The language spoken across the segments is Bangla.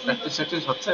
প্র্যাকটিস হচ্ছে।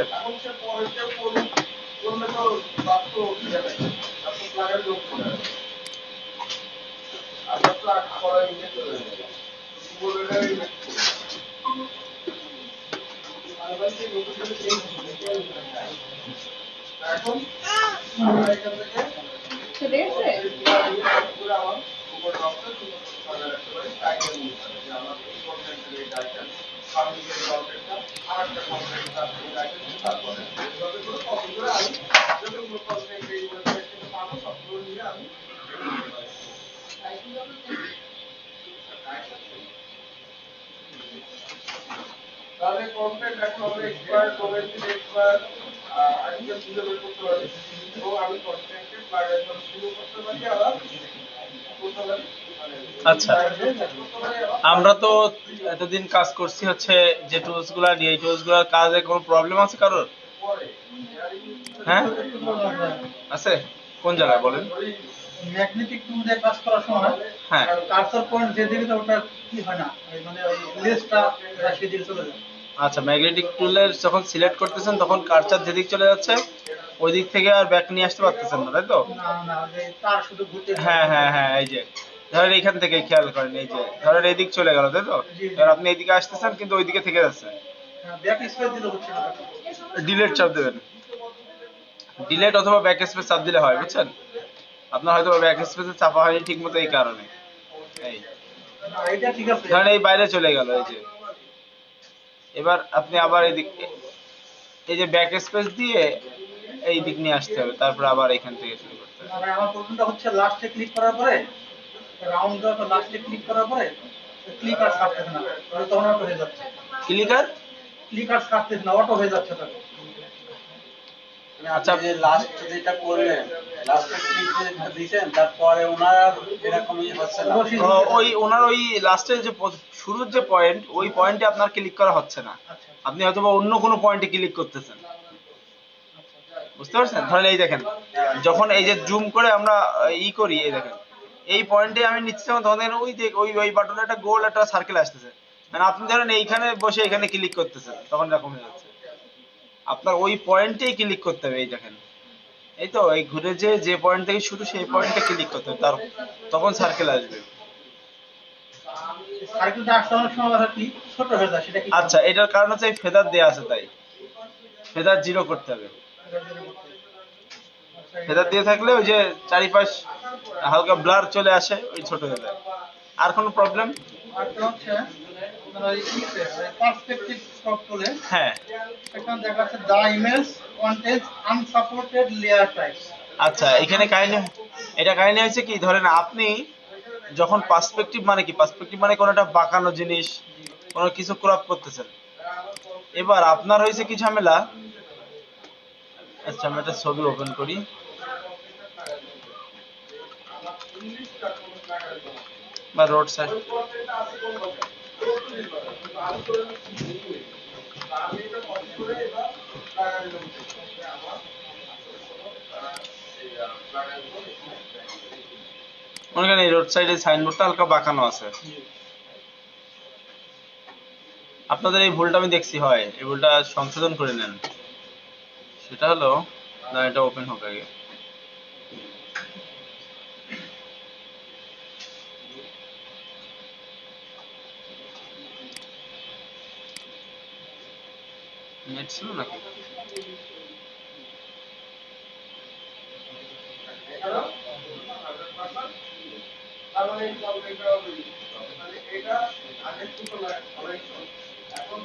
তাহলে কন্টেন্ট এখন আমরা এক্সপার্ট ডোমেইন এক্সপার্ট আইটেম খুঁজে বের করতে পারি এবং আমি কন্টেন্টের প্লাগইন শুরু করতে পারি আবার আচ্ছা, আমরা তো এতদিন কাজ করছি হচ্ছে যে টুলস গুলা নিয়ে, এই টুলস গুলার কাজে কোনো প্রবলেম আছে কারোর? হ্যাঁ আছে, কোন জায়গায় বলেন? ম্যাগনেটিক টুল দিয়ে কাজ করার সময় হ্যাঁ কার্সর পয়েন্ট যে দিকে ওটা কি হয় না, মানে ওই লেসটা সেদিকে চলে যায়। আচ্ছা, ম্যাগনেটিক টুলের যখন সিলেক্ট করতেছেন তখন কার্সার যেদিক চলে যাচ্ছে ওই দিক থেকে আর ব্যাক নিয়ে আসতে পারতেছেন না, তাই তো? না না, যে তার শুধু ঘুরতে। হ্যাঁ হ্যাঁ হ্যাঁ, এই যে ধরেন এইখান থেকে খেয়াল করেন, এই যে ধরেন এই দিক চলে গেল, তাই তো? এবার আপনি এইদিকে আসতেছেন কিন্তু ওইদিকে থেকে যাচ্ছে। ব্যাক স্পেস দিলে হচ্ছে না। ডিলেট চাপ দেবেন, ডিলেট অথবা ব্যাক স্পেস চাপ দিলে হয়, বুঝছেন? আপনার হয়তো ব্যাক স্পেসে চাপা হয়নি ঠিক মতো, এই কারণে। এই এটা ঠিক আছে। ধরেন এই বাইরে চলে গেল, এই যে এবার আপনি আবার এদিক, এই যে ব্যাক স্পেস দিয়ে এই দিক নিয়ে আসতে হবে, তারপর আবার এখান থেকে শুরু করতে হবে। মানে আমার প্রবলেমটা হচ্ছে লাস্টে ক্লিক করার পরে, রাউন্ড দেওয়ার লাস্টে ক্লিক করার পরে ক্লিক আর ছাড়তেছে না, তখন অটো হয়ে যাচ্ছে। ক্লিক আর ছাড়তেছে না, অটো হয়ে যাচ্ছে তখন। আচ্ছা, যে লাস্ট যেটা করলেন, লাস্টে ক্লিক যেটা দিয়েছেন, তারপরে ওনার এরকমই হচ্ছে না। ওই ওনার ওই লাস্টের যে শুরুর যে পয়েন্ট, ওই পয়েন্টে আপনার ক্লিক করা হচ্ছে না, আপনি হয়তো বা অন্য কোনো পয়েন্টে ক্লিক করতেছেন, বুঝতে পারছেন? ধরেন এই দেখেন, যখন এই যে জুম করে আমরা করি, এই দেখেন এই পয়েন্টে আমি নিচ্ছি যখন, তখন দেখেন ওই যে ওই বাটনে একটা গোল একটা সার্কেল আসতেছে, মানে আপনি ধরেন এইখানে বসে এখানে ক্লিক করতেছেন, তখন এরকম হয়ে যাচ্ছে। আপনার ওই পয়েন্টেই ক্লিক করতে হবে, এই দেখেন এই তো এই ঘুরে যে পয়েন্ট থেকে শুরু সেই পয়েন্টে ক্লিক করতে হবে, তার তখন সার্কেল আসবে। সার্কেলটা আসলে অনেক সময় আর কি ছোট হয়ে যায়, সেটা কি? আচ্ছা, এটার কারণ হচ্ছে এই ফেদার দেয়া আছে, তাই ফেদার জিরো করতে হবে। ফেদার দিয়ে থাকলে ওই যে চারিপাশ হালকা ব্লার চলে আসে, ওই ছোট হয়ে যায়। আর কোনো প্রবলেম? আরেকটা হচ্ছে পার্সপেক্টিভ স্টপ টুলে, হ্যাঁ এখানে দেখা যাচ্ছে the image contains unsupported layer types. আচ্ছা, এখানে কাহিনী হয়েছে কি, ধরেন আপনি যখন পার্সপেক্টিভ মানে কি, পার্সপেক্টিভ মানে কোনো একটা বাঁকানো জিনিস, কোনো কিছু ক্রপ করতেছেন। এবার আপনার হয়েছে কি ঝামেলা, আচ্ছা আমি একটা ছবি ওপেন করি, বা রোড সাইড, ওখানে রোড সাইডে সাইনবোর্ডটা হালকা বাঁকানো আছে। আপনাদের এই ভুলটা আমি দেখছি হয়, এই ভুলটা সংশোধন করে নেন। সেটা হলো, না এটা ওপেন হোক আগে, নেট ছিল নাকি? এটা আগের তুলনায় অনেক এখন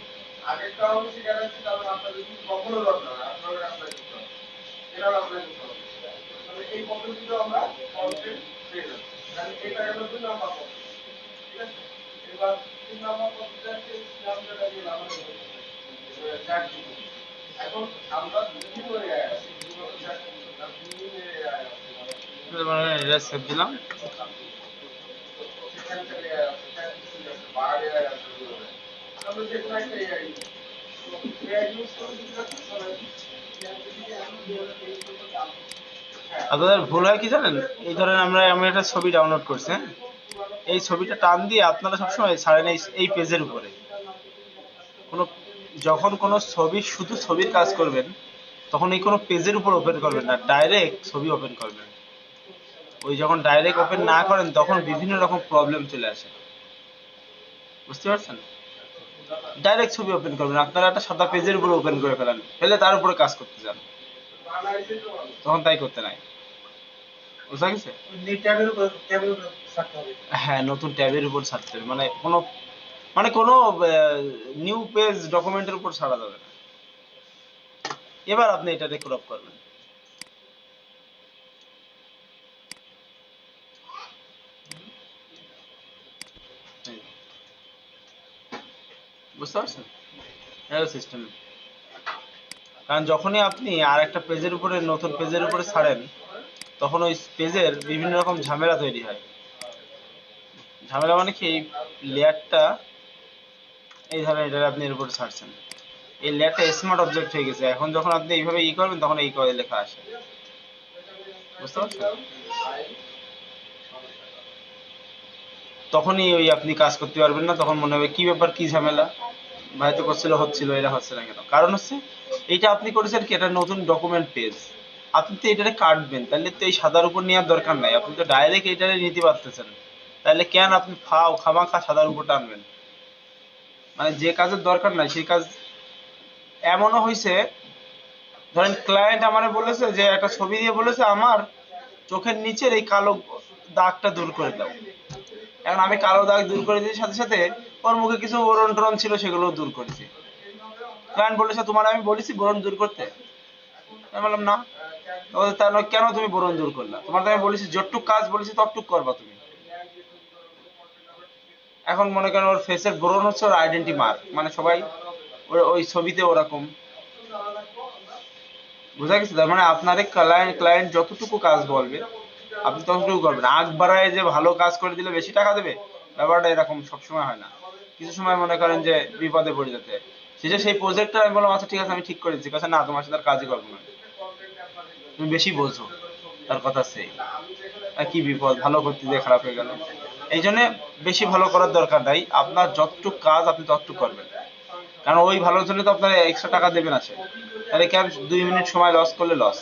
আগেরটা হলো সেখানে তাহলে আপনাদের যদি কখনো দরকার আপনারা অ্যাপ্লাই করতে হবে, এটা অ্যাপ্লাই করতে হবে। তাহলে এই পদ্ধতিতে আমরা কন্টেন্ট পেয়ে যাবো। তাহলে এটা গেল 2 নাম্বার পদ্ধতি, ঠিক আছে? এবার 3 নাম্বার পদ্ধতি আছে স্ন্যাপচ্যাট দিয়ে আমাদের চ্যাট জিপিটি। এখন আমরা বিভিন্ন এআই আছে, বিভিন্ন চ্যাট বিভিন্ন এআই আছে, এটা সেভ দিলাম। আপনাদের ভুল হয় কি জানেন, এই ধরেন আমি একটা ছবি ডাউনলোড করছি, হ্যাঁ, এই ছবিটা টান দিয়ে আপনারা সবসময় ছাড়েন এই পেজের উপরে, কোনো যখন কোনো ছবি শুধু ছবির কাজ করবেন তখন এই কোনো পেজের উপর ওপেন করবেন না, ডাইরেক্ট ছবি ওপেন করবেন। ওই যখন ডাইরেক্ট ওপেন না করেন তখন বিভিন্ন রকম প্রবলেম চলে আসে, বুঝতে পারছেন? ডাইরেক্ট ছবি ওপেন করবেন, আপনারা একটা সাদা পেজের উপর ওপেন করে ফেলেন, ফেলে তার উপরে কাজ করতে যান, তখন তাই করতে নাই। বুঝা গেছে? ট্যাবের উপর ছাড়তে হবে। হ্যাঁ, নতুন ট্যাবের উপর ছাড়তে হবে, মানে কোনো নিউ পেজ ডকুমেন্টের উপর ছাড়া যাবে না। এবার আপনি এটাতে ক্রপ করবেন। এই, বুঝতে পারছেন? এটা সিস্টেম। কারণ যখনই আপনি আর একটা পেজের উপরে, নতুন পেজের উপরে ছাড়েন, তখন ওই পেজের বিভিন্ন রকম ঝামেলা তৈরি হয়। ঝামেলা মানে কি, এই লেয়ারটা, এই ধরেন এটা আপনি এর উপরে ছাড়ছেন, এই লেয়ারটা স্মার্ট অবজেক্ট হয়ে গেছে, এখন যখন আপনি এইভাবে করবেন তখন এই করে লেখা আসে, বুঝতে পারছেন? তখনই ওই আপনি কাজ করতে পারবেন না, তখন মনে হবে কি ব্যাপার, কি ঝামেলা, ভাই তো করছিল হচ্ছিল, এটা হচ্ছে না কেন? কারণ হচ্ছে এইটা আপনি করেছেন কি, এটা নতুন ডকুমেন্ট পেজ, আপনি তো এটারে কাটবেন, তাহলে তো এই সাদার উপর নেওয়ার দরকার নাই, আপনি তো ডাইরেক্ট এটারে নিতে পারতেছেন, তাহলে কেন আপনি খামাখা সাদার উপর টানবেন? মানে যে কাজের দরকার নাই সেই কাজ। এমনও হয়েছে, ধরেন ক্লায়েন্ট আমারে বলেছে যে একটা ছবি দিয়ে বলেছে আমার চোখের নিচের এই কালো দাগটা দূর করে দাও। এখন আমি কালো দাগ দূর করে দিতে সাথে সাথে ওর মুখে কিছু ব্রণ টরণ ছিল, সেগুলো দূর করেছি। ক্লায়েন্ট বলেছে তোমার আমি বলেছি ব্রণ দূর করতে? আমি বললাম না। বলছে, তাহলে কেন তুমি ব্রণ দূর করলা? তোমার তো আমি বলেছি যতটুক কাজ বলেছি ততটুক করবা তুমি। এখন মনে করেন ওর ফেসের ব্রণ হচ্ছে ওর আইডেন্টি মার্ক, মানে সবাই ওই ছবিতে ওরকম, বুঝা গেছে? তার মানে আপনার ক্লায়েন্ট যতটুকু কাজ বলবে আপনি ততটুকু করবেন। আগ বাড়ায় যে ভালো কাজ করে দিলে বেশি টাকা দেবে, ব্যাপারটা এরকম সবসময় হয় না। কিছু সময় মনে করেন যে বিপদে পড়ে যেতে, শেষে সেই প্রজেক্টটা আমি বললাম আচ্ছা ঠিক আছে আমি ঠিক করে দিচ্ছি, কাছে না তোমার সাথে আর কাজই করবো না, তুমি বেশি বোঝো, তার কথা সেই আর কি বিপদ, ভালো করতে দিয়ে খারাপ হয়ে গেল। এই জন্য বেশি ভালো করার দরকার নাই, আপনার যতটুকু কাজ আপনি ততটুকু করবেন, কারণ ওই ভালোর জন্য তো আপনার এক্সট্রা টাকা দেবেন আছে, তাহলে কেন 2 মিনিট সময় লস করলে লস,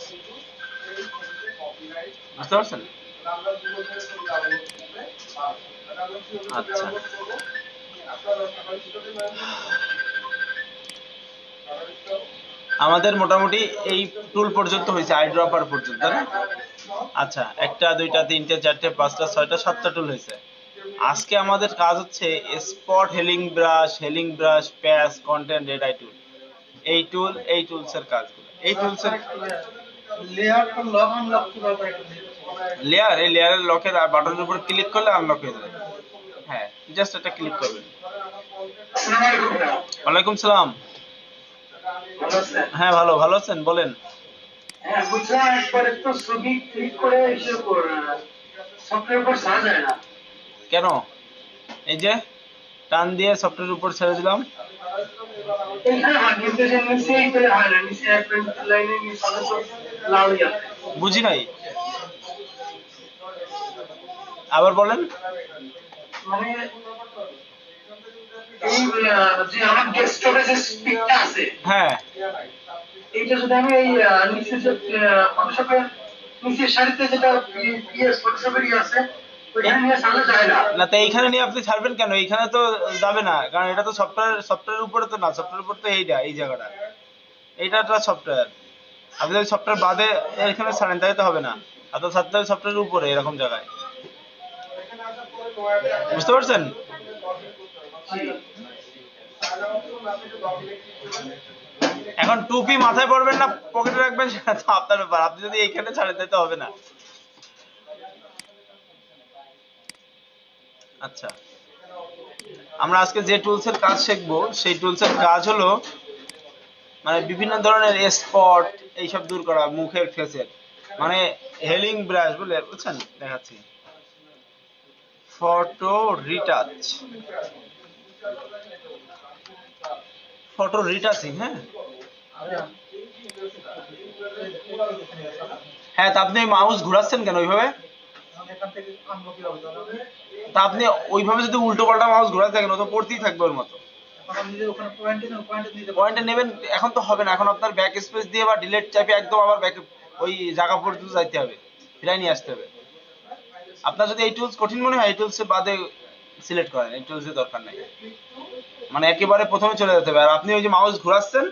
বুঝতে পারছেন? আচ্ছা, আমাদের মোটামুটি এই টুল পর্যন্ত হয়েছে, আইড্রপার পর্যন্ত, তাই না? আচ্ছা, একটা দুইটা তিনটে চারটে পাঁচটা ছয়টা সাতটা টুল হয়েছে। আজকে আমাদের কাজ হচ্ছে স্পট, হেলিং ব্রাশ, প্যাচ, কন্টেন্ট রেড টুল, এই টুলসের কাজগুলো, এই টুলসের লেয়ারটা লক আনলক কিভাবে একটু লেয়ার, এই লেয়ারের লকের বাটনের উপর ক্লিক করলে আনলক হয়ে যাবে। হ্যাঁ, জাস্ট এটা ক্লিক করবেন। ওয়ালাইকুম সালাম। হ্যাঁ, ভালো আছেন? বলেন। হ্যাঁ বুঝলাম, একবার একটু ছবি ক্লিক করে এসে সফটওয়্যার উপর ছাড়া যায় না। কেন? এই যে টান দিয়ে সফটওয়্যার উপর ছেড়ে দিলাম। এখানে হয় কিন্তু যে নিচে এইটাই হয় না, নিচে একটা লাইনে নিচে লাউড আছে। বুঝি নাই, আবার বলেন। মানে এই যে আমার ডেস্কটপে যে স্পিকটা আছে, হ্যাঁ, এইটা যদি আমি এই নিচে যে ফটোশপের নিচের সারিতে যেটা ফটোশপের আছে ওইখানে নিয়ে সামনে যায় না। না তো এইখানে নিয়ে আপনি ছাড়বেন কেন? এইখানে তো যাবে না, কারণ এটা তো সফটওয়্যারের উপরে তো না, সফটওয়্যারের উপর তো এই জায়গাটা, এইটা সফটওয়্যার। আপনি যদি সফটওয়্যার বাদে এখানে ছাড়েন তাহলে তো হবে না, আপনার ছাড়তে হবে সফটওয়্যারের উপরে এরকম জায়গায়, বুঝতে পারছেন? এখন টুপি মাথায় পরবেন না পকেটে রাখবেন সেটা তো আপনার ব্যাপার, আপনি যদি এইখানে ছাড়েন তাহলে তো হবে না। আচ্ছা, আমরা আজকে যে টুলসের কাজ শিখবো সেই টুলসের কাজ হলো মানে বিভিন্ন ধরনের স্পট এইসব দূর করা মুখের, ফেসের, মানে হেলিং ব্রাশ বলে, বুঝছেন? দেখাচ্ছি, ফটো রিটাচিং। হ্যাঁ হ্যাঁ, তা আপনি মাউস ঘোরাচ্ছেন কেন ওইভাবে? এখান থেকে আনলক কিভাবে তা আপনি ওইভাবে যদি উল্টো পাল্টা মাউস ঘোরাতে থাকেন ও তো পড়তেই থাকবে ওর মতো। এখন আপনি যে ওখানে পয়েন্টে নেন পয়েন্টে নিতে পয়েন্টে নেবেন, এখন তো হবে না, এখন আপনার ব্যাক স্পেস দিয়ে বা ডিলিট চাপে একদম আবার ব্যাক ওই জায়গা পর্যন্ত যাইতে হবে, ফিরাই নিয়ে আসতে হবে। আপনার যদি এই টুলস কঠিন মনে হয় এই টুলস বাদে সিলেক্ট করেন, এই টুলসের দরকার নেই, মানে একেবারে প্রথমে চলে যেতে হবে। আর আপনি ওই যে মাউস ঘোরাচ্ছেন,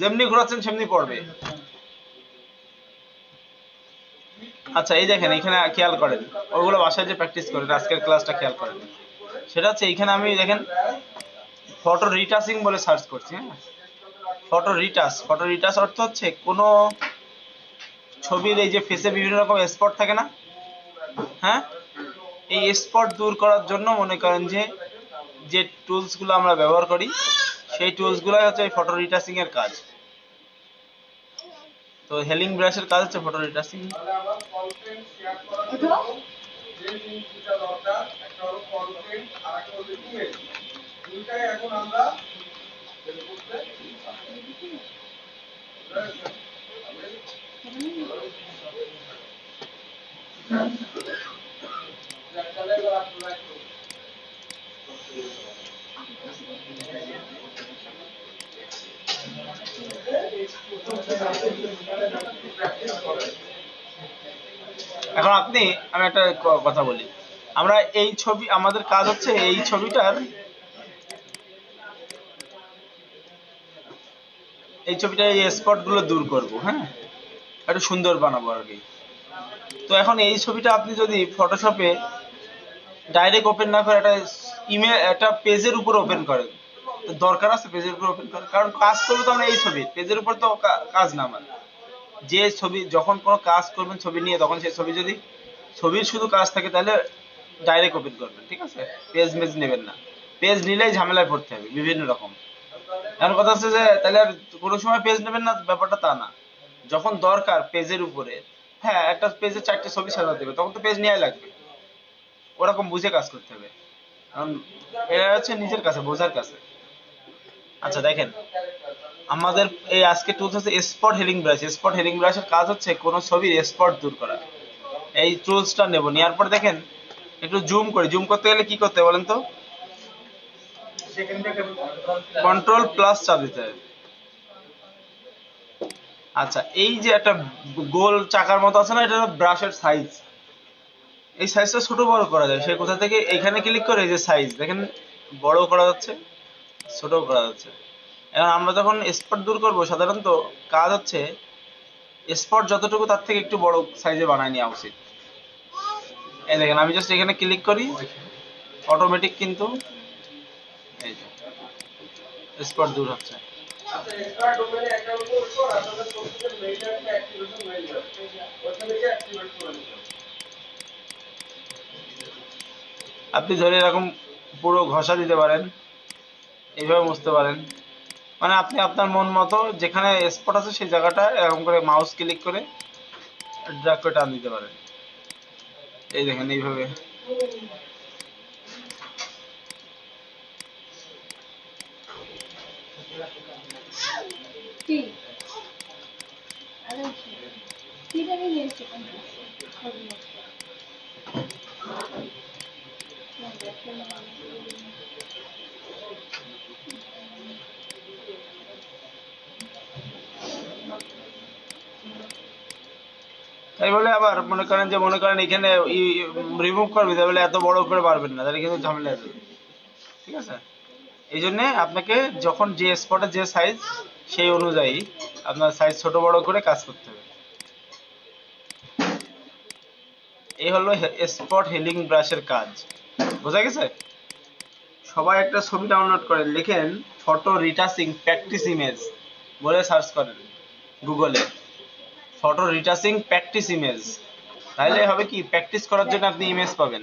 যেমনি ঘোরাচ্ছেন সেমনি পড়বে। আচ্ছা এই দেখেন এখানে খেয়াল করেন, ওগুলো বাসায় যে প্র্যাকটিস করেন, আজকের ক্লাসটা খেয়াল করেন। সেটা হচ্ছে এইখানে আমি দেখেন ফটো রিটাচিং বলে সার্চ করছি, হ্যাঁ, ফটো রিটাচ। ফটো রিটাচ অর্থ হচ্ছে কোনো ছবির এই যে ফেসে বিভিন্ন রকম স্পট থাকে না, হ্যাঁ, এই স্পট দূর করার জন্য মনে করেন যে যে টুলসগুলো আমরা ব্যবহার করি সেই টুলসগুলোই হচ্ছে এই ফটো রিটাচিং এর কাজ। তো হেলিং ব্রাশের কাজ হচ্ছে ফটো রিটাচিং। তাহলে আমার কন্টেন্ট শেয়ার করার জন্য যে জিনিস দুটা দরকার, একটা হলো কন্টেন্ট আর একটা হলো ইমেজ। দুইটাই এখন আমরা বের করতে এখন আপনি, আমি একটা কথা বলি, আমরা এই ছবি, আমাদের কাজ হচ্ছে এই ছবিটার এই স্পট গুলো দূর করব, হ্যাঁ, একটু সুন্দর বানাবো আর কি। তো এখন এই ছবিটা আপনি যদি ফটোশপে ডাইরেক্ট ওপেন না করে একটা ইমেল, একটা পেজের উপর ওপেন করেন, তো দরকার আছে পেজের উপর ওপেন করার? কারণ কাজ করবো তো আমরা এই ছবি, পেজের উপর তো কাজ না আমার। যে ছবি যখন কোনো কাজ করবেন ছবি নিয়ে, তখন সেই ছবি যদি ছবির শুধু কাজ থাকে তাহলে ডাইরেক্ট ওপেন করবেন, ঠিক আছে, পেজ মেজ নেবেন না। পেজ নিলেই ঝামেলায় পড়তে হবে বিভিন্ন রকম। এখন কথা হচ্ছে যে তাহলে আর কোনো সময় পেজ নেবেন না, ব্যাপারটা তা না। যখন দরকার পেজের উপরে, হ্যাঁ, একটা পেজে 4টে ছবি সাজাতে হবে, তখন তো পেজ নেওয়াই লাগবে। ওরকম বুঝে কাজ করতে হবে, কারণ এটা হচ্ছে নিজের কাছে, বোঝার কাছে। আচ্ছা দেখেন, আমাদের এই আজকে টুলস হচ্ছে spot healing brush. Spot healing ব্রাশের কাজ হচ্ছে কোনো ছবির স্পট দূর করা। এই টুলসটা নেব, নেওয়ার পর দেখেন একটু জুম করি। জুম করতে গেলে কি করতে হবে বলেন তো? কন্ট্রোল প্লাস চাপ দিতে হবে। আচ্ছা এই যে একটা গোল চাকার মতো আছে না, এটা হলো ব্রাশের সাইজ। এই সাইজটা ছোট বড় করা যায়। সে কোথা থেকে? এখানে ক্লিক করে এই যে সাইজ দেখেন, বড় করা যাচ্ছে, ছোট করা যাচ্ছে। এখন আমরা যখন স্পট দূর করব, সাধারণত কাজ হচ্ছে স্পট যতটুকু তার থেকে একটু বড় সাইজে বানায় নেওয়া উচিত। এই দেখেন আমি জাস্ট এখানে ক্লিক করি, অটোমেটিক কিন্তু এই যে স্পট দূর হচ্ছে। আচ্ছা এক্সট্রা ডোমেইনে অ্যাকাউন্ট করব, আপনাদের প্রত্যেকের মেইলে একটা অ্যাক্টিভেশন মেইল যাবে, ওখানে গিয়ে অ্যাক্টিভেট করে নিতে হবে। আপনি ধরে এরকম পুরো ঘষা দিতে পারেন, এইভাবে মুছতে পারেন, মানে আপনি আপনার মন মতো যেখানে স্পট আছে সেই জায়গাটা এরকম করে মাউস ক্লিক করে ড্র্যাগ করে টান দিতে পারেন। এই দেখেন এইভাবে। কি আরে কি জানি নিয়েছে কোন তাই বলে আবার মনে করেন এখানে রিমুভ করবে, তাই বলে এত বড় করে পারবেন না, তাহলে কিন্তু ঝামেলা হবে, ঠিক আছে। এই জন্য আপনাকে যখন যে স্পটে যে সাইজ, সেই অনুযায়ী আপনার সাইজ ছোট বড় করে কাজ করতে হবে। এই হলো স্পট হেলিং ব্রাশের কাজ, বোঝা গেছে? সবাই একটা ছবি ডাউনলোড করেন, লিখেন ফটো রিটাচিং প্র্যাকটিস ইমেজ বলে সার্চ করেন গুগলে, ফটো রিটাচিং প্র্যাকটিস ইমেজ। তাহলে হবে কি, প্র্যাকটিস করার জন্য আপনি ইমেজ পাবেন,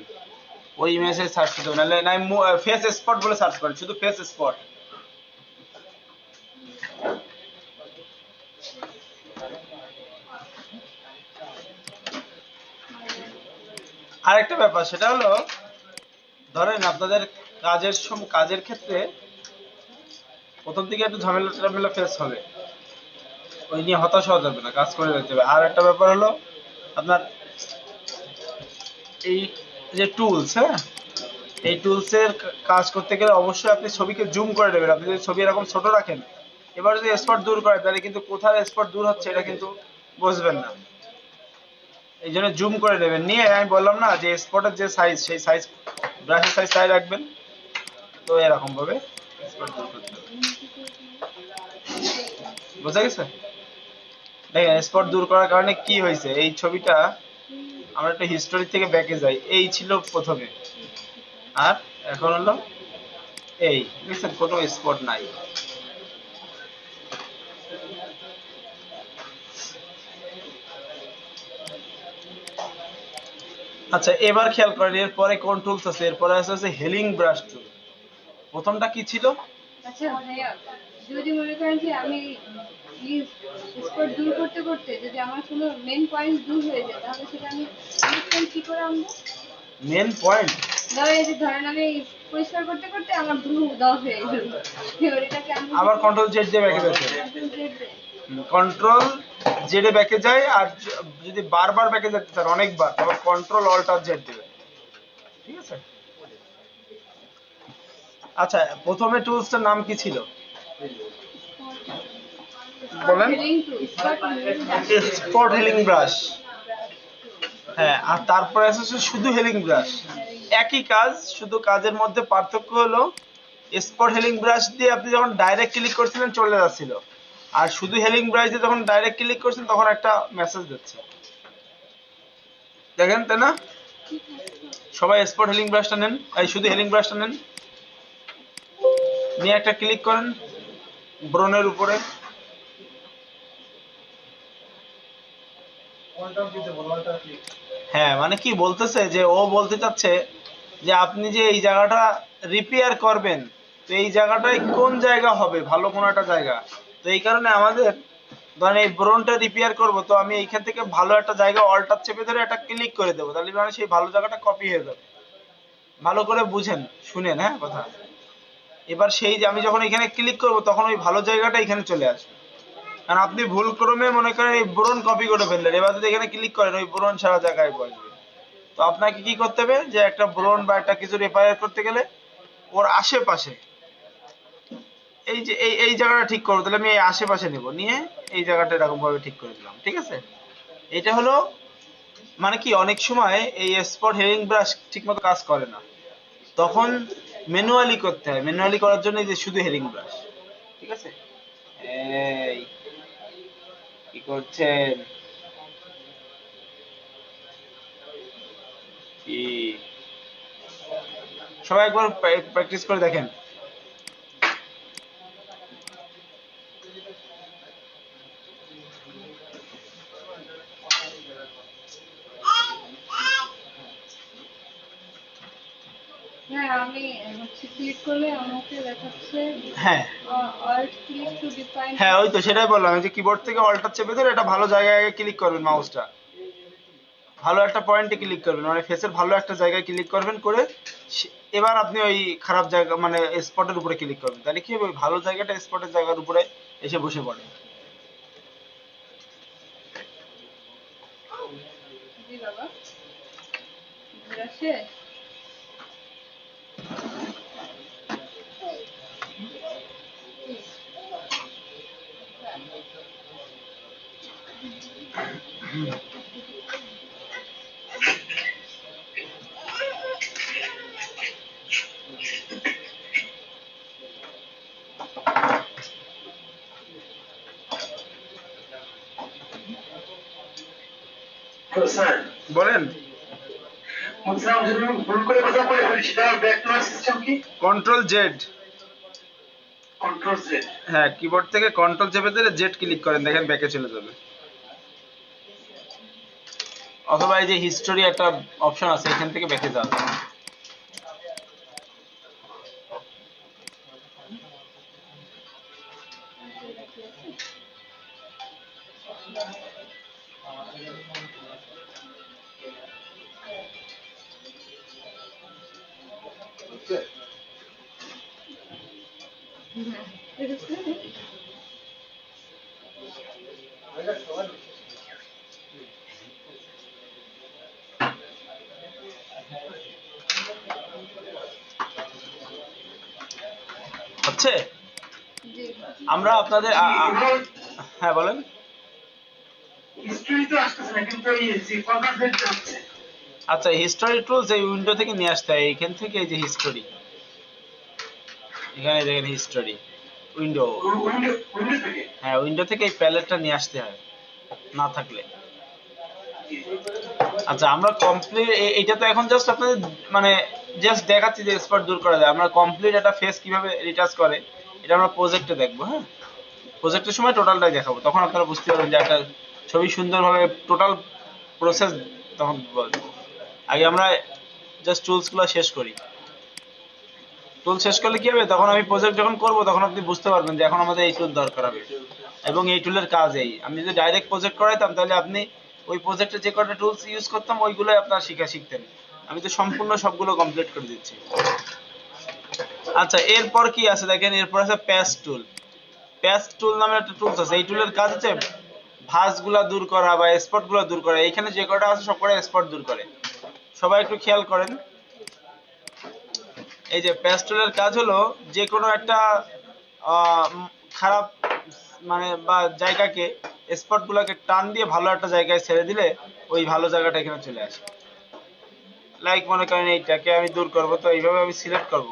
ওই ইমেজে সার্চ করতে হবে। নাহলে নাই ফেস স্পট বলে সার্চ করেন, শুধু ফেস স্পট। আরেকটা ব্যাপার, সেটা হলো ধরেন আপনাদের কাজের ক্ষেত্রে প্রথম দিকে একটু ঝামেলা ফেস হবে, ওই নিয়ে হতাশ হওয়া যাবে না, কাজ করে যেতে হবে। আর একটা ব্যাপার হলো আপনার এই যে টুলস, হ্যাঁ, এই টুলসের কাজ করতে গেলে অবশ্যই আপনি ছবিকে জুম করে নেবেন। আপনি যদি ছবি এরকম ছোট রাখেন, এবার যদি স্পট দূর করে তাহলে কিন্তু কোথায় স্পট দূর হচ্ছে এটা কিন্তু বুঝবেন না। এই জন্য জুম করে নেবেন, নিয়ে আমি বললাম না যে স্পটের যে সাইজ, সেই সাইজ ব্রাশের সাইজ তাই রাখবেন। তো এরকম ভাবে স্পট দূর করতে হবে। বোঝা গেছে? দেখেন স্পট দূর করার কারণে কি হয়েছে, এই ছবিটা আমরা একটা হিস্টোরি থেকে ব্যাকে যাই, এই ছিল প্রথমে, আর এখন হলো এই, দেখছেন কোনো স্পট নাই। আচ্ছা এবার খেয়াল করেন এরপরে কোন টুলস আছে, এরপরে আছে হেলিং ব্রাশ টুল। প্রথমটা কি ছিল? আচ্ছা ভাইয়া, যদি মনে করেন যে আমি স্পট দূর করতে করতে যদি আমার কোনো মেন পয়েন্ট দূর হয়ে যায়, তাহলে সেটা আমি নেক্সট টাইম কি করে আনবো? মেন পয়েন্ট ধরেন এই যে ধরেন আমি পরিষ্কার করতে করতে আমার ব্লু দাও হয়ে গেল, এবার এটাকে আমি আবার কন্ট্রোল জেড দিয়ে ব্যাকে যেতে হবে। কন্ট্রোল জেডে ব্যাকে যায়, আর যদি বারবার ব্যাকে যেতে চান অনেকবার, তখন কন্ট্রোল অল্ট আর জেড দিবেন। ঠিক আছে? আচ্ছা প্রথমে টুলসটার নাম কি ছিল বলেন? Spot healing brush. হ্যাঁ, আর তারপরে আছে শুধু হেলিং ব্রাশ। একই কাজ, শুধু কাজের মধ্যে পার্থক্য হলো স্পট হেলিং ব্রাশ দিয়ে আপনি যখন ডাইরেক্ট ক্লিক করছিলেন চলে যাচ্ছিল, আর শুধু হেলিং ব্রাশ দিয়ে যখন ডাইরেক্ট ক্লিক করছেন তখন একটা মেসেজ দিচ্ছে। দেখেন তাই না? সবাই স্পট হেলিং ব্রাশটা নেন, এই শুধু হেলিং ব্রাশটা নেন, নিয়ে একটা ক্লিক করেন ব্রনের উপরে। হ্যাঁ মানে কি বলতেছে, যে ও বলতে চাচ্ছে যে আপনি যে এই জায়গাটা রিপেয়ার করবেন, তো এই জায়গাটায় কোন জায়গা হবে ভালো কোনো একটা জায়গা। তো এই কারণে আমাদের ধরেন এই ব্রনটা রিপেয়ার করব, তো আমি এইখান থেকে ভালো একটা জায়গা অল্টার চেপে ধরে একটা ক্লিক করে দেবো, তাহলে মানে সেই ভালো জায়গাটা কপি হয়ে যাবে। ভালো করে বুঝেন, শুনেন হ্যাঁ কথা। এবার সেই যে আমি যখন এখানে ক্লিক করব তখন ওই ভালো জায়গাটা এখানে চলে আসবে। কারণ আপনি ভুল ক্রমে মনে করেন এই ব্রন কপি করে ফেললেন, এবার যদি এখানে ক্লিক করেন ওই ব্রন সারা জায়গায় বসবে। তো আপনাকে কি করতে হবে, যে একটা ব্রন বা একটা কিছু রিপেয়ার করতে গেলে ওর আশেপাশে এই যে এই জায়গাটা ঠিক করবো, তাহলে আমি এই আশেপাশে নেব, নিয়ে এই জায়গাটা এরকম ভাবে ঠিক করে দিলাম। ঠিক আছে? এটা হলো মানে কি, অনেক সময় এই স্পট হেলিং ব্রাশ ঠিকমতো কাজ করে না, তখন ম্যানুয়ালি করতে হয়। ম্যানুয়ালি করার জন্য এই যে শুধু হেলিং ব্রাশ। ঠিক আছে? এই কি করছেন কি, সবাই একবার প্র্যাকটিস করে দেখেন। হ্যাঁ, আমি হচ্ছে ক্লিক করলে আমাকে দেখাচ্ছে হ্যাঁ অল্ট ক্লিক টু ডিফাইন। হ্যাঁ ওই তো সেটাই বললাম, যে কিবোর্ড থেকে অল্টার চেপে ধরে এটা ভালো জায়গায় আগে ক্লিক করবেন, মাউসটা ভালো একটা পয়েন্টে ক্লিক করবেন, মানে ফেসের ভালো একটা জায়গায় ক্লিক করবেন করে এবার আপনি ওই খারাপ জায়গা মানে স্পটের উপরে ক্লিক করবেন, তাহলে কি হবে, ওই ভালো জায়গাটা স্পটের জায়গার উপরে এসে বসে পড়ে। জি বাবা, ঘোরা শেষ। স্যার বলেন। বলছিলাম যদি আমি ভুল করে কোথাও করে ফেলি সেটা ব্যাক নেওয়ার সিস্টেম কি? Control Z. Control Z. হ্যাঁ কিবোর্ড থেকে কন্ট্রোল চেপে দিলে জেড ক্লিক করেন, দেখেন ব্যাকে চলে যাবে। অথবা এই যে হিস্টোরি একটা অপশন আছে, এখান থেকে ব্যাকে যাবে। হচ্ছে? জি আমরা আপনাদের হ্যাঁ বলেন। হিস্ট্রি তো আসতেছে না, কিন্তু এই যে কনভার্সেন্ট হচ্ছে। আচ্ছা, হিস্টোরি টুলস এই উইন্ডো থেকে নিয়ে আসতে হয়। এইখান থেকে এই যে হিস্টোরি, এখানে দেখেন হিস্টোরি উইন্ডো। উইন্ডো থেকে। হ্যাঁ, উইন্ডো থেকে এই প্যালেটটা নিয়ে আসতে হয় না থাকলে। আচ্ছা, আমরা কমপ্লিট, এটা তো এখন জাস্ট আপনাদের মানে জাস্ট দেখাচ্ছি যে স্পট দূর করা যায়। আমরা কমপ্লিট একটা ফেস কিভাবে রিটাচ করে এটা আমরা প্রজেক্টে দেখবো। হ্যাঁ, প্রজেক্টের সময় টোটালটাই দেখাবো, তখন আপনারা বুঝতে পারবেন যে একটা ছবি সুন্দরভাবে টোটাল প্রসেস তখন বলবো। আগে আমরা জাস্ট টুলসগুলো শেষ করি। টুল শেষ করলে কি হবে, তখন আমি প্রজেক্ট যখন করব তখন আপনি বুঝতে পারবেন যে এখন আমাদের এই টুল দরকার হবে এবং এই টুলের কাজ এই। আমি যদি ডাইরেক্ট প্রজেক্ট করাইতাম তাহলে আপনি ওই প্রজেক্টে যে কটা টুলস ইউজ করতাম ওইগুলোই আপনার শিখতেন। আমি তো সম্পূর্ণ সবগুলো কমপ্লিট করে দিচ্ছি। আচ্ছা, এরপর কি আছে দেখেন, এরপর আছে প্যাচ টুল। প্যাচ টুল নামে একটা টুলস আছে। এই টুলের কাজ হচ্ছে ভাঁজগুলা দূর করা বা স্পটগুলো দূর করা। এখানে যে কটা আছে সব কটা স্পট দূর করে। সবাই একটু খেয়াল করেন। এই যে প্যাচ টুলের কাজ হলো যে কোনো একটা খারাপ মানে বা জায়গাকে, স্পট গুলাকে টান দিয়ে ভালো একটা জায়গায় ছেড়ে দিলে ওই ভালো জায়গাটা এখানে চলে আসে। লাইক মনে করেন এইটাকে আমি দূর করব, তো এইভাবে আমি সিলেক্ট করব।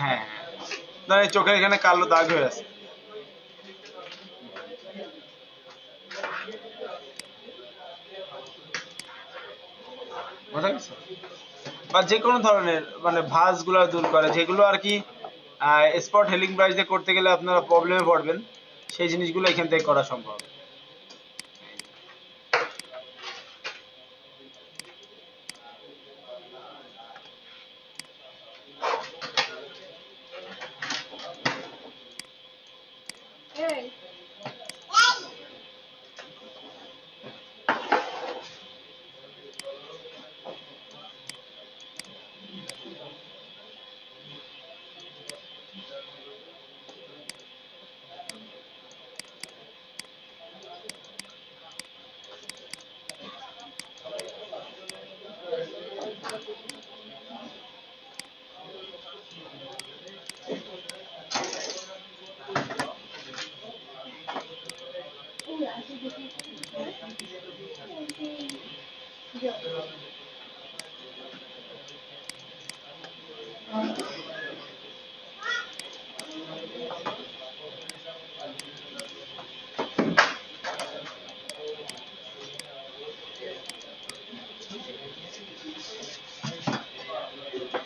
হ্যাঁ হ্যাঁ, না এই চোখের এখানে কালো দাগ হয়ে আছে, বোঝা গেছে? বা যে কোনো ধরনের মানে ভাঁজ গুলা দূর করে, যেগুলো আর কি স্পট হেলিং ব্রাশ দিয়ে করতে গেলে আপনারা প্রবলেমে পড়বেন, সেই জিনিসগুলো এখান থেকে করা সম্ভব। এই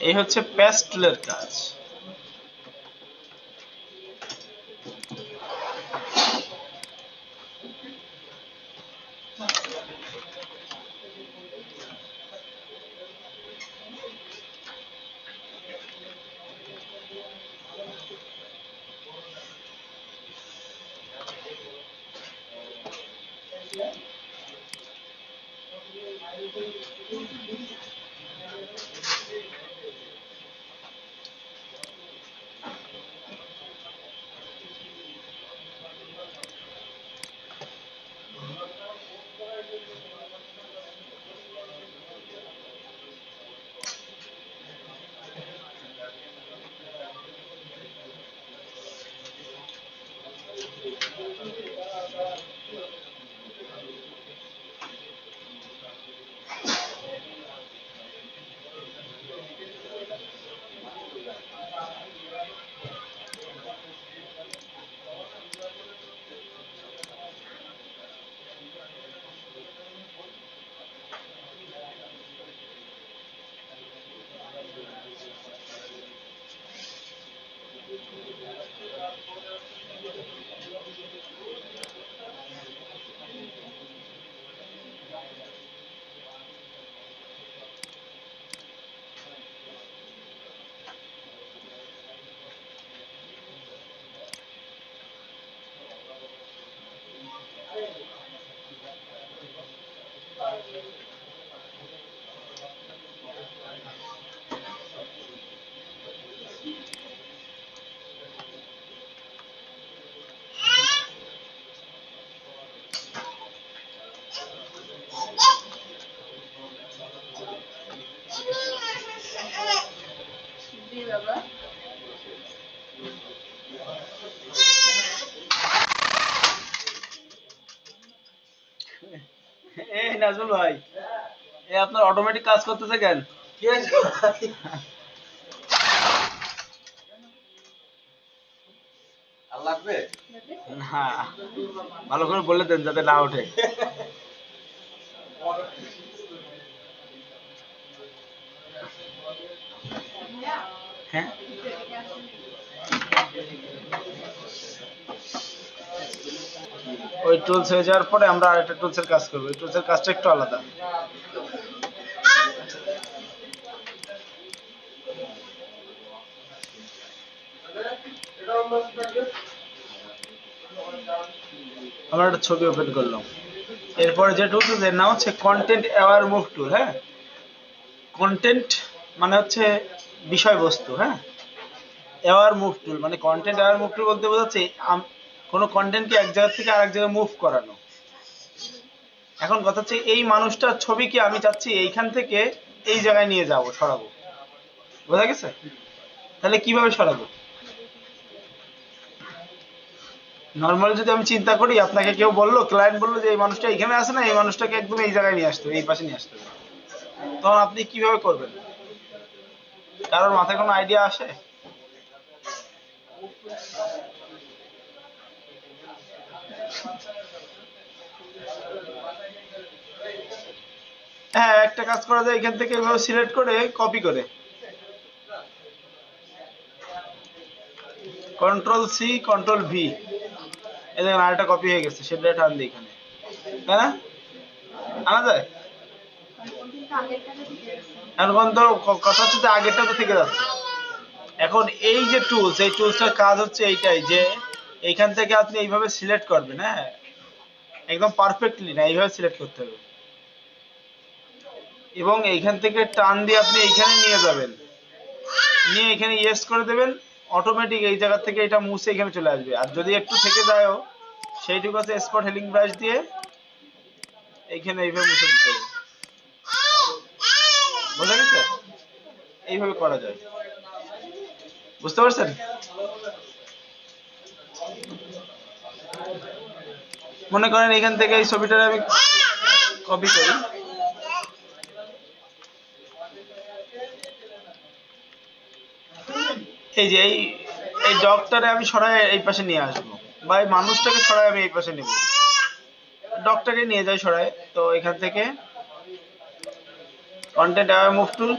এই হচ্ছে প্যাচ টুলের কাজ। এই নাজমুল ভাই, আপনার অটোমেটিক কাজ করতেছে কেন? কি হয়েছে ভাই? আর লাগবে? না, ভালো করে বলে দেন যাতে না ওঠে। হ্যাঁ, ওই টুলস হয়ে যাওয়ার পরে আমরা আরেকটা টুলসের কাজ করবো। ওই টুলসের কাজটা একটু আলাদা। আমরা একটা ছবি ওপেন করলাম। এরপরে যে টুলস এর নাম হচ্ছে কন্টেন্ট অ্যাওয়ার মুভ টুল। হ্যাঁ, কন্টেন্ট মানে হচ্ছে বিষয়বস্তু। হ্যাঁ, অ্যাওয়ার মুভ টুল মানে কন্টেন্ট অ্যাওয়ার মুভ টুল বলতে বোঝাচ্ছে কোনো কন্টেন্টকে এক জায়গা থেকে আরেক জায়গায় মুভ করানো। এখন কথা হচ্ছে এই মানুষটার ছবিকে আমি চাচ্ছি এইখান থেকে এই জায়গায় নিয়ে যাব, সরাবো। বোঝা গেছে? তাহলে কিভাবে সরাবো? নর্মাল যদি আমি চিন্তা করি, আপনাকে কেউ বললো, ক্লায়েন্ট বললো যে এই মানুষটা এখানে আছে না, এই মানুষটাকে একদম এই জায়গায় নিয়ে আসতে হবে, এই পাশে নিয়ে আসতে হবে, তখন আপনি কিভাবে করবেন? কারোর মাথায় কোনো আইডিয়া আসে? হ্যাঁ, একটা কাজ করা যায়, এখান থেকে এভাবে সিলেক্ট করে কপি করে কন্ট্রোল সি কন্ট্রোল ভি, এই দেখেন আরেকটা কপি হয়ে গেছে, সেটা টান দিই এখানে, তাই না? আনা যায়? এখন তো কথা হচ্ছে যে আগেরটা তো থেকে যাচ্ছে। এখন এই যে টুলস, এই টুলসটার কাজ হচ্ছে এইটাই যে এইখান থেকে আপনি এইভাবে সিলেক্ট করবেন। হ্যাঁ, একদম পারফেক্টলি না, এইভাবে সিলেক্ট করতে হবে এবং এইখান থেকে টান দিয়ে আপনি এইখানে নিয়ে যাবেন, নিয়ে এখানে ইয়েস করে দেবেন, অটোমেটিক এই জায়গা থেকে এটা মুছে এখানে চলে আসবে। আর যদি একটু থেকে যায়ও, সেইটুকু আছে স্পট হেলিং ব্রাশ দিয়ে এইখানে এইভাবে মুছে দিতে হবে। বোঝা গেছে? এইভাবে করা যায়, বুঝতে পারছেন? মনে করেন এখান থেকে এই ছবিটা আমি কপি করি, এই যে এই ডগটারে আমি সরাই এই পাশে নিয়ে আসবো, বা এই মানুষটাকে সরাই আমি এই পাশে নেব, ডগটাকে নিয়ে যাই সরাই। তো এখান থেকে কন্টেন্ট অ্যাওয়ার মুভ টুল,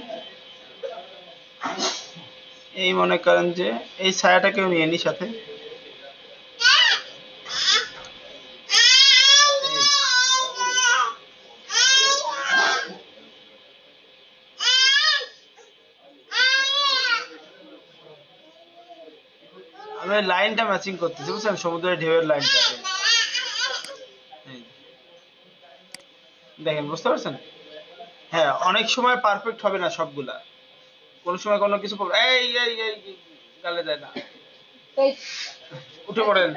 এই মনে করেন যে এই ছায়াটাকেও নিয়ে নিই সাথে, আমি লাইনটা ম্যাচিং করতেছি, বুঝছেন? সমুদ্রের ঢেউয়ের লাইনটা দেখেন, বুঝতে পারছেন? হ্যাঁ, অনেক সময় পারফেক্ট হবে না সবগুলা, কোন সময় কোনো কিছু এই এই এই গালে যায় না। উঠে পড়েন,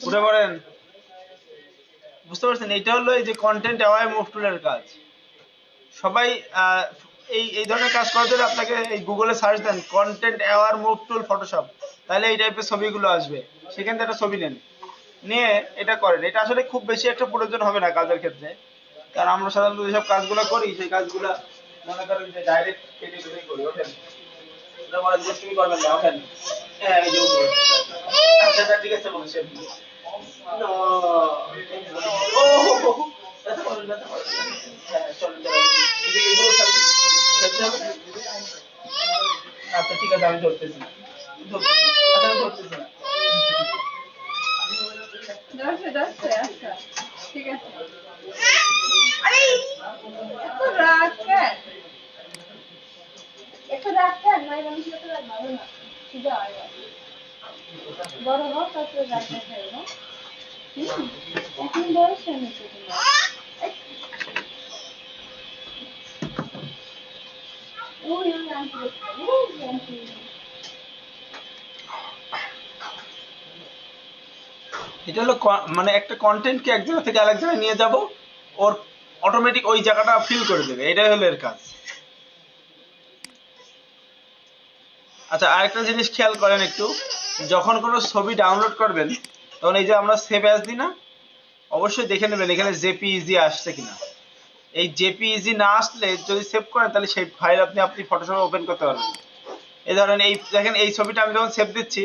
উঠে পড়েন, বুঝতে পারছেন? এইটা হলো এই যে কন্টেন্ট অ্যাওয়ার মুভ টুলের কাজ। সবাই এই ধরনের কাজ করার জন্য আপনাকে এই গুগলে সার্চ দেন content aware move tool Photoshop, তাহলে এই টাইপের ছবিগুলো আসবে। সেখান থেকে একটা ছবি নেন, নিয়ে এটা করেন। এটা আসলে খুব বেশি একটা প্রয়োজন হবে না কাজের ক্ষেত্রে, কারণ আমরা সাধারণত যেসব কাজগুলো করি সেই কাজগুলো মনে করেন যে ডাইরেক্ট কেটে কেটে করি। ওঠেন, এটা বলেন যে তুমি করবেন না, ওঠেন। হ্যাঁ, এই যে উঠুন। আচ্ছা ঠিক আছে বলছেন। নো ও ব্যথা করেন, ব্যথা করেন। হ্যাঁ, চলেন চলেন। এদিকে এগুলো খেলতে হবে। আচ্ছা ঠিক আছে, আমি ধরতেছি না, আচ্ছা আমি ধরতেছি না। আচ্ছা ঠিক আছে। এত রাগ কেন? একটু রাগ কেন? মায়ের মানুষের এত রাগ ভালো না, সুবিধা হয় না। বড় হও, তারপরে রাগ দেখাই না। এখন বয়স হয়েছে তোমার। ওই আন্টি, ওই আন্টি। এটা হলো মানে একটা কন্টেন্টকে এক জায়গা থেকে আরেক জায়গায় নিয়ে যাব, ওর অটোমেটিক ওই জায়গাটা ফিল করে দেবে, এটাই হলো এর কাজ। আচ্ছা, আরেকটা জিনিস খেয়াল করেন একটু, যখন কোনো ছবি ডাউনলোড করবেন তখন এই যে আমরা সেভ অ্যাজ দিই না, অবশ্যই দেখে নেবেন এখানে জেপিইজি আসছে কিনা। এই জেপিইজি না আসলে যদি সেভ করেন তাহলে সেই ফাইল আপনি ফটোশপে ওপেন করতে পারবেন। এই ধরেন এই দেখেন এই ছবিটা আমি যখন সেভ দিচ্ছি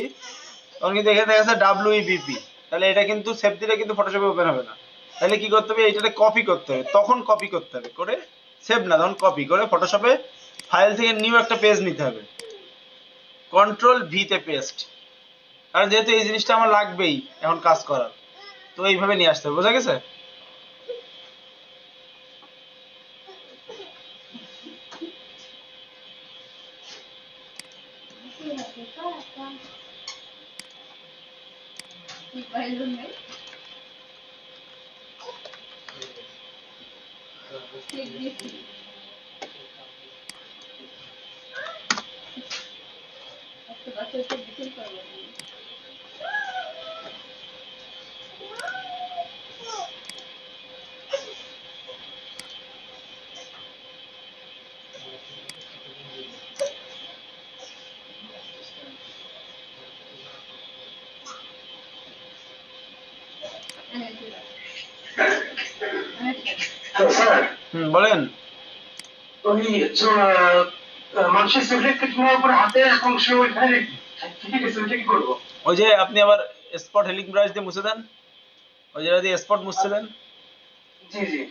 তখন কিন্তু এখানে দেখা যাচ্ছে WEBP, তাহলে এটা কিন্তু সেভ দিলে কিন্তু ফটোশপে ওপেন হবে না। তাহলে কি করতে হবে, এইটাতে কপি করতে হবে, তখন কপি করতে হবে করে সেভ না, তখন কপি করে ফটোশপে ফাইল থেকে নিউ একটা পেজ নিতে হবে, Ctrl V তে পেস্ট। কারণ যেহেতু এই জিনিসটা আমার লাগবেই এখন কাজ করার, তো এইভাবে নিয়ে আসতে হবে। বোঝা গেছে? স্যার বলেন। ওই মানুষের সিগারেট কেটে নেওয়ার পরে হাতে এক অংশ ওইখানে ঠিক আছে, ওইটা কি করবো? ওই যে আপনি আবার স্পট হেলিং ব্রাশ দিয়ে মুছে দেন, ওই যেটা দিয়ে স্পট মুছতে দেন। জি জি।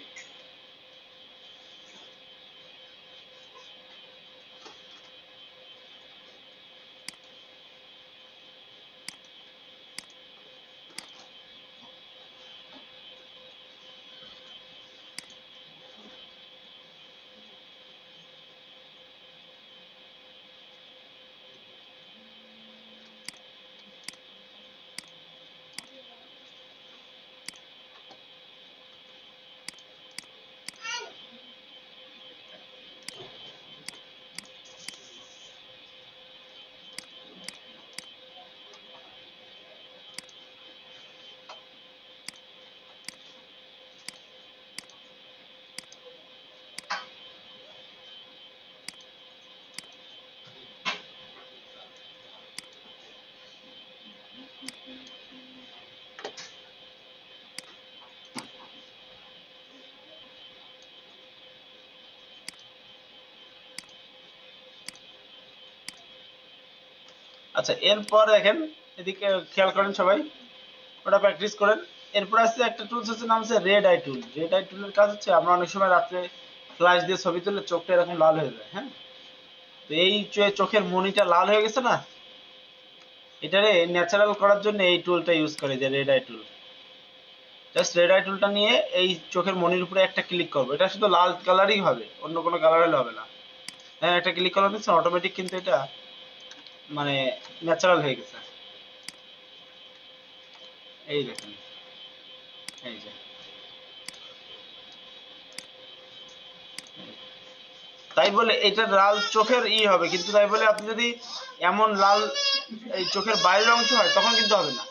আচ্ছা, এরপর দেখেন এদিকে খেয়াল করেন সবাই, ওটা প্র্যাকটিস করেন। এরপর আছে একটা টুলস আছে, নাম হচ্ছে রেড আই টুল। রেড আই টুলের কাজ হচ্ছে, আমরা অনেক সময় রাত্রে ফ্ল্যাশ দিয়ে ছবি তুললে চোখটা এরকম লাল হয়ে যায়, হ্যাঁ? তো এই চোখের মনিটা লাল হয়ে গেছে না, এটারে ন্যাচারাল করার জন্য এই টুলটা ইউজ করে, যে রেড আই টুল। জাস্ট রেড আই টুলটা নিয়ে এই চোখের মনির উপরে একটা ক্লিক করবো, এটা শুধু লাল কালারই হবে, অন্য কোনো কালার হলে হবে না। হ্যাঁ, একটা ক্লিক করা দিচ্ছে অটোমেটিক, কিন্তু এটা মানে ন্যাচারাল হয়ে গেছে। এই দেখেন, এই যে তাই বলে এটা লাল চোখের হবে, কিন্তু তাই বলে আপনি যদি এমন লাল এই চোখের বাইরের অংশ হয় তখন কিন্তু হবে না।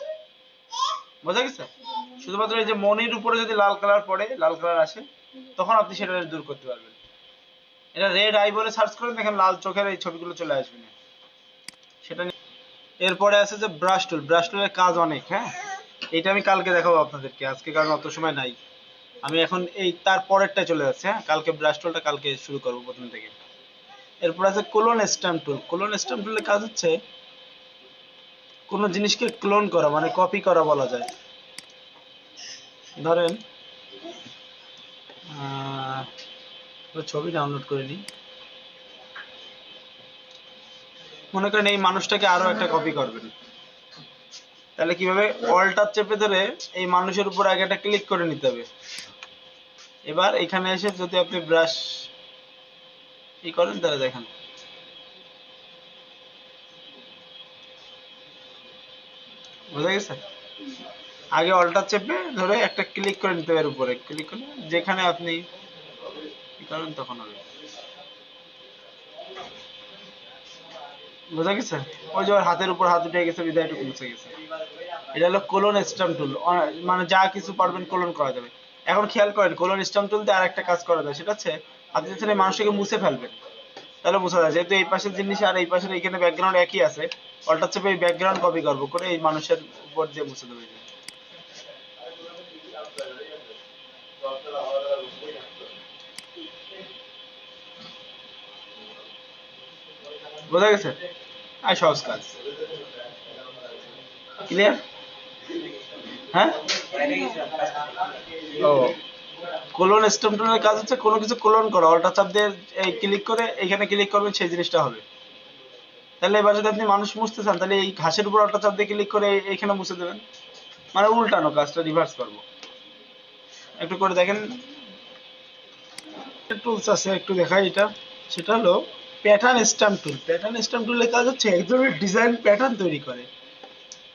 বোঝা গেছে? শুধুমাত্র এই যে মনির উপরে যদি লাল কালার পড়ে, লাল কালার আসে, তখন আপনি সেটা দূর করতে পারবেন। এটা রেড আই বলে সার্চ করেন, দেখেন লাল চোখের এই ছবিগুলো চলে আসবে না সেটা। এরপরে আছে যে ব্রাশ টুল। ব্রাশ টুলের কাজ অনেক, হ্যাঁ, এটা আমি কালকে দেখাবো আপনাদেরকে, আজকে কারণ অত সময় নাই। আমি এখন এই তার পরেরটা চলে যাচ্ছে, হ্যাঁ, কালকে ব্রাশ টুলটা কালকে শুরু করবো প্রথম থেকে। এরপর আছে কোলন স্ট্যাম্প টুল। কোলন স্ট্যাম্প টুলের কাজ হচ্ছে কোনো জিনিসকে ক্লোন করা, মানে কপি করা বলা যায়। ধরেন ছবি ডাউনলোড করে নিই। মনে করেন এই মানুষটাকে আরো একটা কপি করবেন, তাহলে কিভাবে, অল্টার চেপে ধরে এই মানুষের উপর আগে একটা ক্লিক করে নিতে হবে। এবার এখানে এসে যদি আপনি ব্রাশ করেন তাহলে দেখেন, বোঝা গেছে? আগে অল্টার চেপে ধরে একটা ক্লিক করে নিতে হবে, উপরে ক্লিক করে যেখানে আপনি কি করেন তখন হবে। বোঝা গেছে? ওই যে ওর হাতের উপর হাত উঠে গেছে, বিদায়টুকু মুছে গেছে। এটা হলো কোলন স্ট্যাম্প টুল, মানে যা কিছু পারবেন কোলন করা যাবে। এখন খেয়াল করেন, কোলন স্ট্যাম্প টুল দিয়ে আরেকটা কাজ করা যায়, সেটা হচ্ছে আপনি যখন এই মানুষটাকে মুছে ফেলবেন তাহলে বোঝা যায়, যেহেতু এই পাশের জিনিস আর এই পাশের এইখানে ব্যাকগ্রাউন্ড একই আছে, অল্টার চেপে এই ব্যাকগ্রাউন্ড কপি করবো, করে এই মানুষের উপর দিয়ে মুছে দেবে। বোঝা গেছে? আর সহজ কাজ। ক্লিয়ার? হ্যাঁ? ও কোলন স্ট্যাম্প টুলের কাজ হচ্ছে কোনো কিছু কোলন করা, অল্টা চাপ দিয়ে এই ক্লিক করে এখানে ক্লিক করবেন, সেই জিনিসটা হবে। তাহলে এবার যদি আপনি মানুষ মুছতে চান, তাহলে এই ঘাসের উপর অল্টা চাপ দিয়ে ক্লিক করে এইখানে মুছে দেবেন, মানে উল্টানো, কাজটা রিভার্স করবো। একটু করে দেখেন, টুলস আছে একটু দেখাই। এটা সেটা হলো প্যাটার্ন স্ট্যাম্প টুল। প্যাটার্ন স্ট্যাম্প টুলের কাজ হচ্ছে এক ধরনের ডিজাইন প্যাটার্ন তৈরি করে।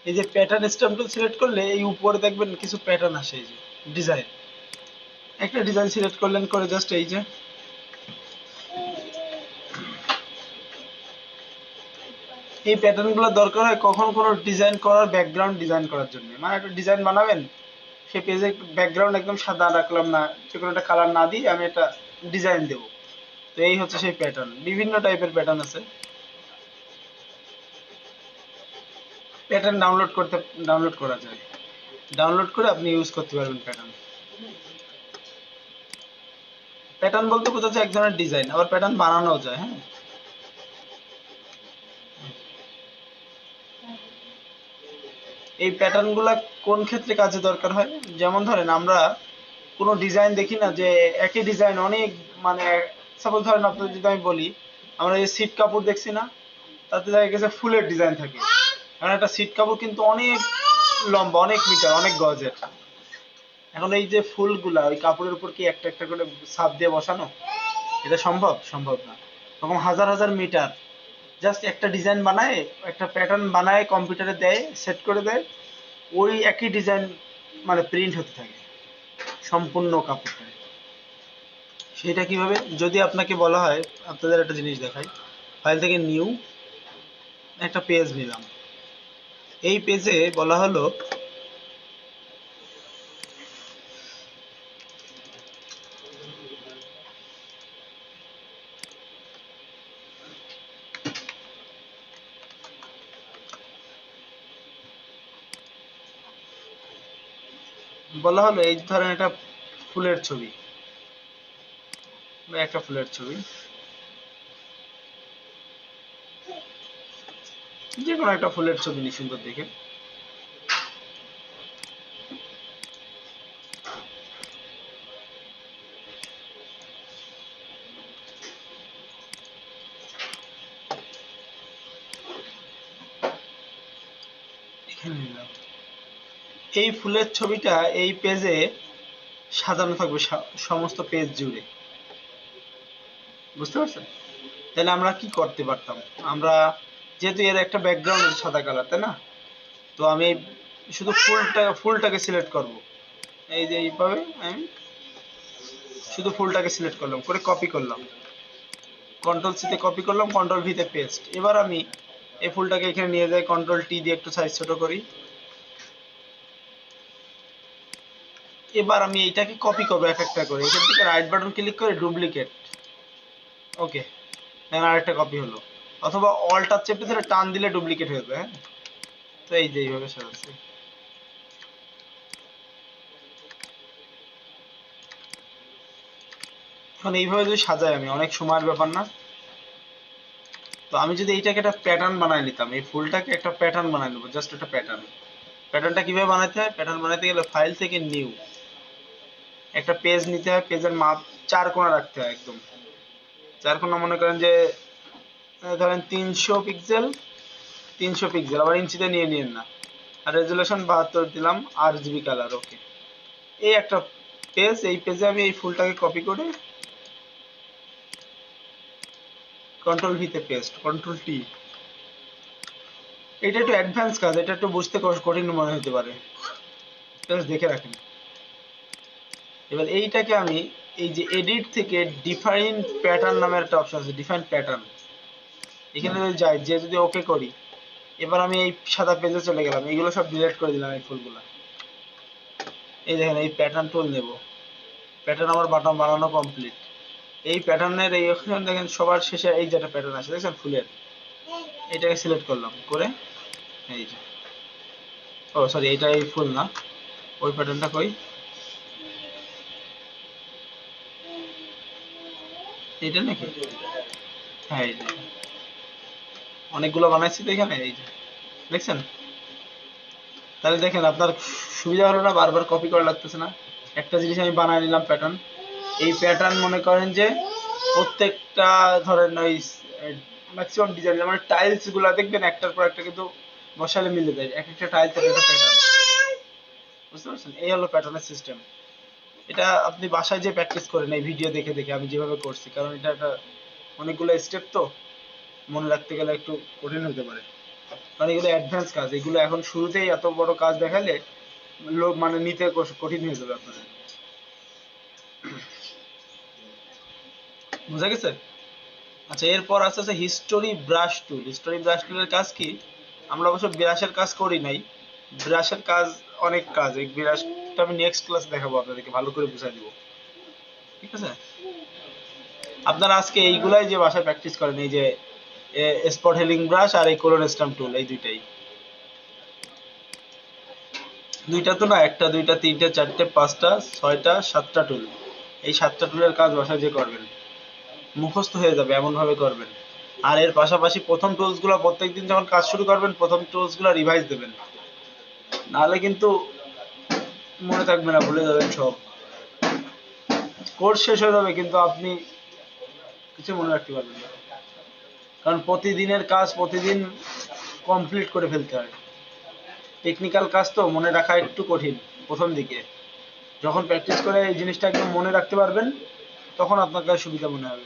এই যে প্যাটার্ন স্ট্যাম্প টুল সিলেক্ট করলে এই উপরে দেখবেন কিছু প্যাটার্ন আসে, এই যে ডিজাইন, একটা ডিজাইন সিলেক্ট করলেন, করে জাস্ট এই যে এই প্যাটার্ন গুলো দরকার হয় কখন কোনো ডিজাইন করার, ব্যাকগ্রাউন্ড ডিজাইন করার জন্য। মানে একটা ডিজাইন বানাবেন, সেই পেজে ব্যাকগ্রাউন্ড একদম সাদা রাখলাম না, যে কোনো একটা কালার না দিয়ে আমি একটা ডিজাইন দেব। তো এই হচ্ছে সেই প্যাটার্ন। বিভিন্ন টাইপের প্যাটার্ন আছে। প্যাটার্ন ডাউনলোড করা যায়, ডাউনলোড করে আপনি ইউজ করতে পারবেন প্যাটার্ন। প্যাটার্ন বলতে বোঝাচ্ছে এক ধরনের ডিজাইন, আবার প্যাটার্ন বানানো যায়। হ্যাঁ, এই প্যাটার্ন গুলা কোন ক্ষেত্রে কাজে দরকার হয়? যেমন ধরেন আমরা কোনো ডিজাইন দেখি না যে একই ডিজাইন অনেক, মানে সাপোজ ধরেন আপনাদের যদি আমি বলি, আমরা এই সিট কাপড় দেখছি না, তাতে দেখা গেছে ফুলের ডিজাইন থাকে। কারণ একটা সিট কাপড় কিন্তু অনেক লম্বা, অনেক মিটার, অনেক গজের। এখন এই যে ফুলগুলা ওই কাপড়ের উপর কি একটা একটা করে ছাপ দিয়ে বসানো, এটা সম্ভব? সম্ভব না। এরকম হাজার হাজার মিটার জাস্ট একটা ডিজাইন বানায়, একটা প্যাটার্ন বানায় কম্পিউটারে দেয়, সেট করে দেয়, ওই একই ডিজাইন মানে প্রিন্ট হতে থাকে সম্পূর্ণ কাপড়টায়। সেটা কিভাবে? যদি আপনাকে বলা হয়, আপনাদের একটা জিনিস দেখাই, ফাইল থেকে নিউ একটা পেজ নিলাম, এই পেজে বলা হলো এই ধরেন একটা ফুলের ছবি, বা একটা ফুলের ছবি, যে কোনো একটা ফুলের ছবি নি সুন্দর দেখে। এখানে নিলাম। এই ফুলের ছবিটা এই পেজে সাজানো থাকবে সমস্ত পেজ জুড়ে। বুঝতে পারছেন? তাহলে আমরা কি করতে পারতাম? আমরা যেহেতু এর একটা ব্যাকগ্রাউন্ড আছে সাদা কালার, তাই না? তো আমি শুধু ফুলটাকে সিলেক্ট করব। এই যে এইভাবে আমি শুধু ফুলটাকে সিলেক্ট করলাম, করে কপি করলাম, কন্ট্রোল সি তে কপি করলাম, কন্ট্রোল ভি তে পেস্ট। এবার আমি এই ফুলটাকে এখানে নিয়ে যাই, কন্ট্রোল টি দিয়ে একটু সাইজ ছোট করি। এবার আমি এইটাকে কপি করবো এক একটা করে, এখান থেকে রাইট বাটন ক্লিক করে ডুপ্লিকেট, ওকে, দেন আরেকটা কপি হলো। অথবা অল্টার চেপে ধরে টান দিলে ডুপ্লিকেট হয়ে যাবে। হ্যাঁ, তো এই যে এইভাবে সাজাচ্ছি। এখন এইভাবে যদি সাজাই, আমি অনেক সময়ের ব্যাপার না? তো আমি যদি এইটাকে একটা প্যাটার্ন বানাই নিতাম, এই ফুলটাকে একটা প্যাটার্ন বানাই নেবো, জাস্ট একটা প্যাটার্ন। প্যাটার্নটা কিভাবে বানাতে হয়? প্যাটার্ন বানাতে গেলে ফাইল থেকে নিউ একটা পেজ নিতে হয়, পেজের মাপ 4 কোণা রাখতে হয়, একদম 4 কোণা। মনে করেন যে ধরেন 300 পিক্সেল, 300 পিক্সেল, আবার ইঞ্চিতে নিয়ে নিন না। আর রেজুলেশন 72 দিলাম, RGB কালার, ওকে। এই একটা পেজ, এই পেজে আমি এই ফুলটাকে কপি করে কন্ট্রোল ভি তে পেস্ট, কন্ট্রোল টি। এটা একটু অ্যাডভান্স কাজ, এটা একটু বুঝতে কঠিন মনে হতে পারে, জাস্ট দেখে রাখেন। এবার এইটাকে আমি এই যে এডিট থেকে ডিফাইন প্যাটার্ন নামের একটা অপশন আছে, ডিফাইন প্যাটার্ন, এখানে যদি যাই, যে যদি ওকে করি, এবার আমি এই সাদা পেজে চলে গেলাম, এইগুলো সব ডিলিট করে দিলাম, এই ফুলগুলো। এই দেখেন, এই প্যাটার্ন টুল নেব, প্যাটার্ন আমার বাটন বানানো কমপ্লিট। এই প্যাটার্নের এই অপশন দেখেন সবার শেষে এই যেটা প্যাটার্ন আছে দেখছেন ফুলের, এটাকে সিলেক্ট করলাম, করে এই যে, ও সরি, এটা এই ফুল না, ওই প্যাটার্নটা কই, এটা নাকি? হ্যাঁ, এই যে অনেকগুলো বানাইছি তো এখানে, এই যে দেখছেন। তাহলে দেখেন আপনার সুবিধা হলো না, বারবার কপি করা লাগতেছে না। একটা জিনিস আমি বানায় নিলাম প্যাটার্ন, এই প্যাটার্ন মনে করেন যে প্রত্যেকটা ধরেন ওই ম্যাক্সিমাম ডিজাইন মানে টাইলস গুলা দেখবেন একটার পর একটা কিন্তু বসালে মিলে যায়, এক একটা টাইলসের একটা প্যাটার্ন, বুঝতে পারছেন? এই হলো প্যাটার্নের সিস্টেম। এটা আপনি বাসায় যে প্র্যাকটিস করেন এই ভিডিও দেখে দেখে আমি যেভাবে করছি, কারণ এটা একটা অনেকগুলো স্টেপ তো মনে রাখতে গেলে একটু কঠিন হতে পারে, কারণ এগুলো অ্যাডভান্স কাজ, এগুলো এখন শুরুতেই এত বড় কাজ দেখালে লোক মানে নিতে কঠিন হয়ে যাবে আপনাদের। বুঝা গেছে? আচ্ছা, এরপর আছে হিস্টোরি ব্রাশ টুল। হিস্টোরি ব্রাশ টুলের কাজ কি? আমরা অবশ্য ব্রাশের কাজ করি নাই, ব্রাশের কাজ অনেক কাজ, এই ব্রাশটা আমি নেক্সট ক্লাস দেখাবো আপনাদেরকে, ভালো করে বুঝাই দিব, ঠিক আছে? আপনারা আজকে এইগুলাই যে বাসায় প্র্যাকটিস করেন, এই যে স্পট হেলিং ব্রাশ আর এই কোলন স্টাম্প টুল, এই দুইটাই, দুইটা তো না, একটা দুইটা তিনটে চারটে পাঁচটা ছয়টা সাতটা টুল, এই সাতটা টুলের কাজ বাসায় যে করবেন মুখস্থ হয়ে যাবে এমন ভাবে করবেন। আর এর পাশাপাশি প্রথম টুলস গুলো প্রত্যেকদিন যখন কাজ শুরু করবেন প্রথম টুলস গুলো রিভাইজ দেবেন, নাহলে কিন্তু মনে থাকবে না, ভুলে যাবেন সব। কোর্স শেষ হয়ে যাবে কিন্তু আপনি কিছু মনে রাখতে পারবেন না, কারণ প্রতিদিনের কাজ প্রতিদিন কমপ্লিট করে ফেলতে হয়। টেকনিক্যাল কাজ তো মনে রাখা একটু কঠিন প্রথম দিকে, যখন প্র্যাকটিস করে এই জিনিসটা একদম মনে রাখতে পারবেন তখন আপনার কাছে সুবিধা মনে হবে।